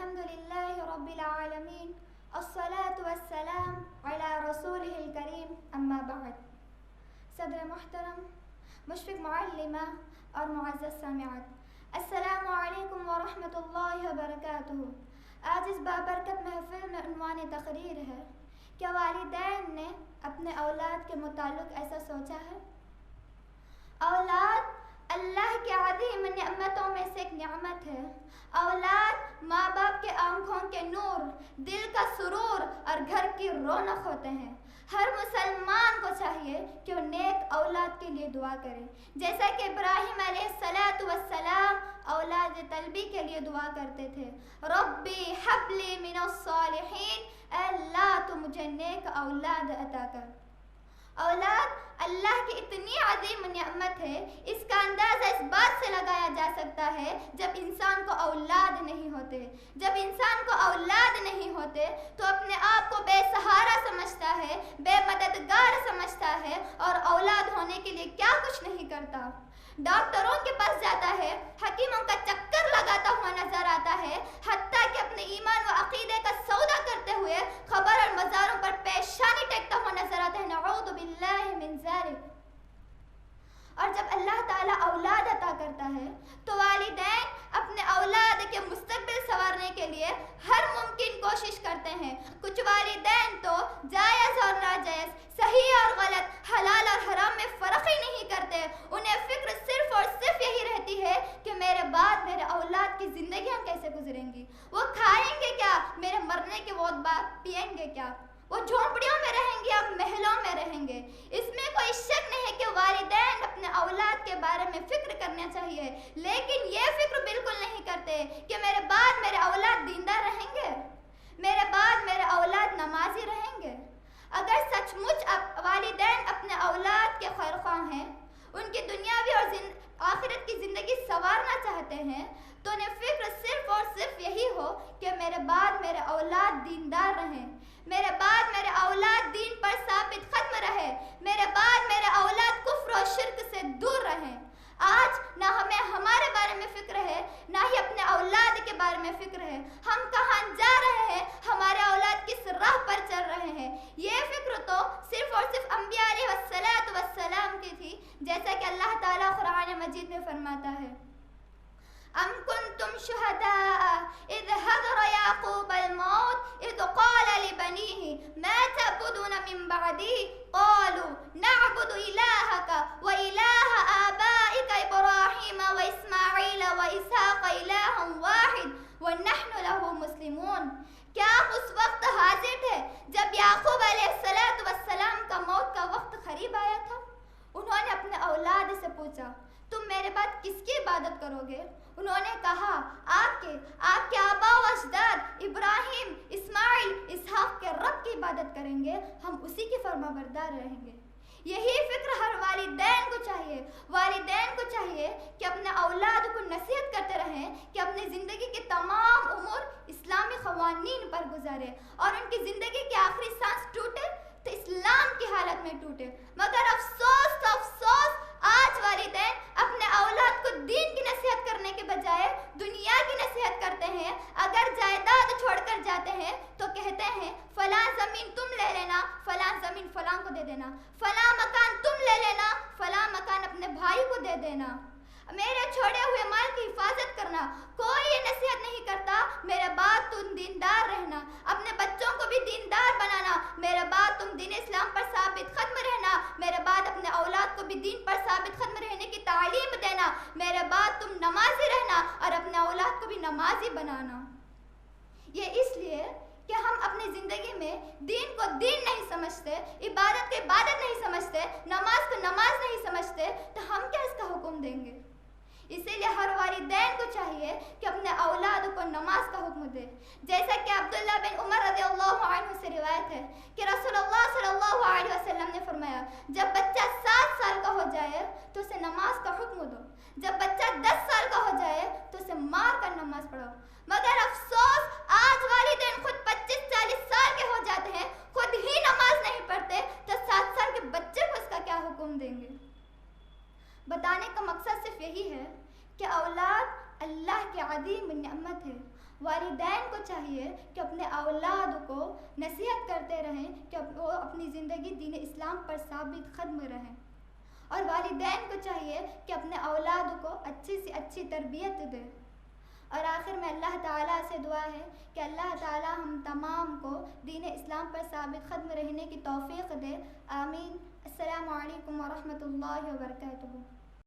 الحمد لله رب العالمين الصلاة والسلام على رسوله الكريم اما بعد. صدر محترم، مشفق معلمہ اور معزز سامعات، السلام علیکم ورحمۃ اللہ وبرکاتہ. آج اس بابرکت محفل میں عنوان تقریر ہے: کیا والدین نے اپنے اولاد کے متعلق ایسا سوچا ہے؟ اولاد اللہ کی عظیم نعمتوں میں سے ایک نعمت ہے. اولاد ماں باپ کے آنکھوں کے نور، دل کا سرور اور گھر کی رونق ہوتے ہیں. ہر مسلمان کو چاہیے کہ وہ نیک اولاد کے لیے دعا کرے، جیسا کہ ابراہیم علیہ السلام اولاد طلبی کے لیے دعا کرتے تھے: ربی ہب لی من الصالحین، اے اللہ تو مجھے نیک اولاد عطا کر. اولاد اللہ کی اتنی عظیم نعمت ہے، اس کا اندازہ اس بات سے لگایا جا سکتا ہے جب انسان کو اولاد نہیں ہوتے. جب انسان کو اولاد نہیں ہوتے تو اپنے آپ کو بے سہارا سمجھتا ہے، بے مددگار سمجھتا ہے اور اولاد ہونے کے لیے کیا کچھ نہیں کرتا. ڈاکٹروں کے پاس جاتا ہے، حکیموں کا چکر لگاتا ہوا نظر آتا ہے، حتیٰ کہ اپنے ایمان و عقیدے کا سودا کرتے ہوئے خبر اور مزاروں پر پیشانی ٹیکتا ہوا نظر آتا ہے. نعوذ باللہ من ذالک. اور جب اللہ تعالیٰ اولاد عطا کرتا ہے تو والدین اپنے اولاد کے مستقبل سنوارنے کے لیے ہر ممکن کوشش کرتے ہیں. کچھ والدین تو جائز اور ناجائز، صحیح اور غلط، حلال اور حرام میں فرق ہی نہیں کرتے. انہیں فکر صرف اور صرف یہی رہتی ہے کہ میرے بعد میرے اولاد کی زندگیاں کیسے گزریں گی، وہ کھائیں گے کیا، میرے مرنے کے بعد پئیں گے کیا، وہ جھونپڑیوں میں رہیں گے یا محلوں میں رہیں گے. اس میں کوئی شک نہیں ہے کہ والدین اپنے اولاد کے بارے میں فکر کرنا چاہیے، لیکن یہ فکر بالکل نہیں کرتے کہ میرے بعد میرے اولاد دیندار رہیں گے، میرے بعد میرے اولاد نمازی رہیں گے. اگر سچ مچ والدین اپنے اولاد کے خیرخواہ ہیں، ان کی دنیاوی اور آخرت کی زندگی سنوارنا چاہتے ہیں، تو انہیں فکر صرف اور صرف یہی ہو کہ میرے بعد میرے اولاد دیندار رہیں، میرے بعد میرے اولاد دین پر ثابت قدم رہے، میرے بعد میرے اولاد کفر و شرک سے دور رہیں. آج نہ ہمیں ہمارے بارے میں فکر ہے، نہ ہی اپنے اولاد کے بارے میں فکر ہے. ہم کہاں جا رہے ہیں، ہمارے اولاد کس راہ پر چل رہے ہیں، یہ فکر تو صرف اور صرف انبیاء علیہ السلام کی تھی. جیسا کہ اللہ تعالیٰ قرآن مجید میں فرماتا ہے: ام کنتم شہداء اذ حضر یعقوب الموت اذ قال لبنیہ ما تعبدون من بعدی قالوا نعبد الہک و الہ آبائک ابراہیم و اسماعیل و اسحاق الہا واحد ونحن له مسلمون. کیا آپ اس وقت حاضر تھے جب یعقوب علیہ السلام کا موت کا وقت قریب آیا تھا؟ انہوں نے اپنے اولاد سے پوچھا: تم میرے بعد کس کی عبادت کرو گے؟ انہوں نے کہا: آپ کے آباء و اجداد ابراہیم، اسماعیل، اسحاق کے رب کی عبادت کریں گے، ہم اسی کی فرمانبردار رہیں گے. یہی فکر ہر والدین کو چاہیے. والدین کو چاہیے کہ اپنے اولاد کو نصیحت کرتے رہیں کہ اپنی زندگی کے تمام امور اسلامی قوانین پر گزارے، اور ان کی زندگی کی آخری سانس ٹوٹے تو اسلام کی حالت میں ٹوٹے. مگر افسوس آج والدین اپنے اولاد کو دین کی نصیحت کرنے کے بجائے دنیا کی نصیحت کرتے ہیں. اگر جائیداد چھوڑ کر جاتے ہیں تو کہتے ہیں فلاں زمین تم لے لینا، فلاں زمین فلاں کو دے دینا، فلاں مکان تم لے لینا، فلاں مکان اپنے بھائی کو دے دینا، میرے چھوڑے ہوئے مال کی حفاظت کرنا. کوئی یہ نصیحت نہیں کرتا میرے بعد تم دیندار رہنا، اپنے بچوں کو بھی دیندار بنانا، میرے بعد تم دین اسلام پر ثابت قدم رہنا، میرے بعد اپنے اولاد کو بھی دین پر ثابت قدم رہنے کی تعلیم دینا، میرے بعد تم نمازی رہنا اور اپنے اولاد کو بھی نمازی بنانا. یہ اس لیے کہ ہم اپنی زندگی میں دین کو دین نہیں سمجھتے، عبادت کو عبادت نہیں سمجھتے، نماز کو نماز نہیں سمجھتے، تو ہم کیا اس کا حکم دیں گے؟ اسی لیے ہر والدین کو چاہیے کہ اپنے اولاد کو نماز کا حکم دے. جیسا کہ عبداللہ بن عمر رضی اللہ عنہ سے روایت ہے کہ رسول اللہ صلی اللہ علیہ وسلم نے فرمایا: جب بچہ 7 سال کا ہو جائے تو اسے نماز کا حکم دو، جب بچہ 10 سال کا ہو جائے تو اسے مار کر نماز پڑھاؤ. مگر افسوس آج والدین خود 25-40 سال کے ہو جاتے ہیں، خود ہی نماز نہیں پڑھتے، تو 7 سال کے بچے کو اس کا کیا حکم دیں گے؟ بتانے کا مقصد صرف یہی ہے کہ اولاد اللہ کی عظیم نعمت ہے. والدین کو چاہیے کہ اپنے اولاد کو نصیحت کرتے رہیں کہ وہ اپنی زندگی دین اسلام پر ثابت قدم رہیں، اور والدین کو چاہیے کہ اپنے اولاد کو اچھی سے اچھی تربیت دے۔ اور آخر میں اللہ تعالیٰ سے دعا ہے کہ اللہ تعالیٰ ہم تمام کو دین اسلام پر ثابت قدم رہنے کی توفیق دے، آمین۔ السلام علیکم ورحمۃ اللہ وبرکاتہ۔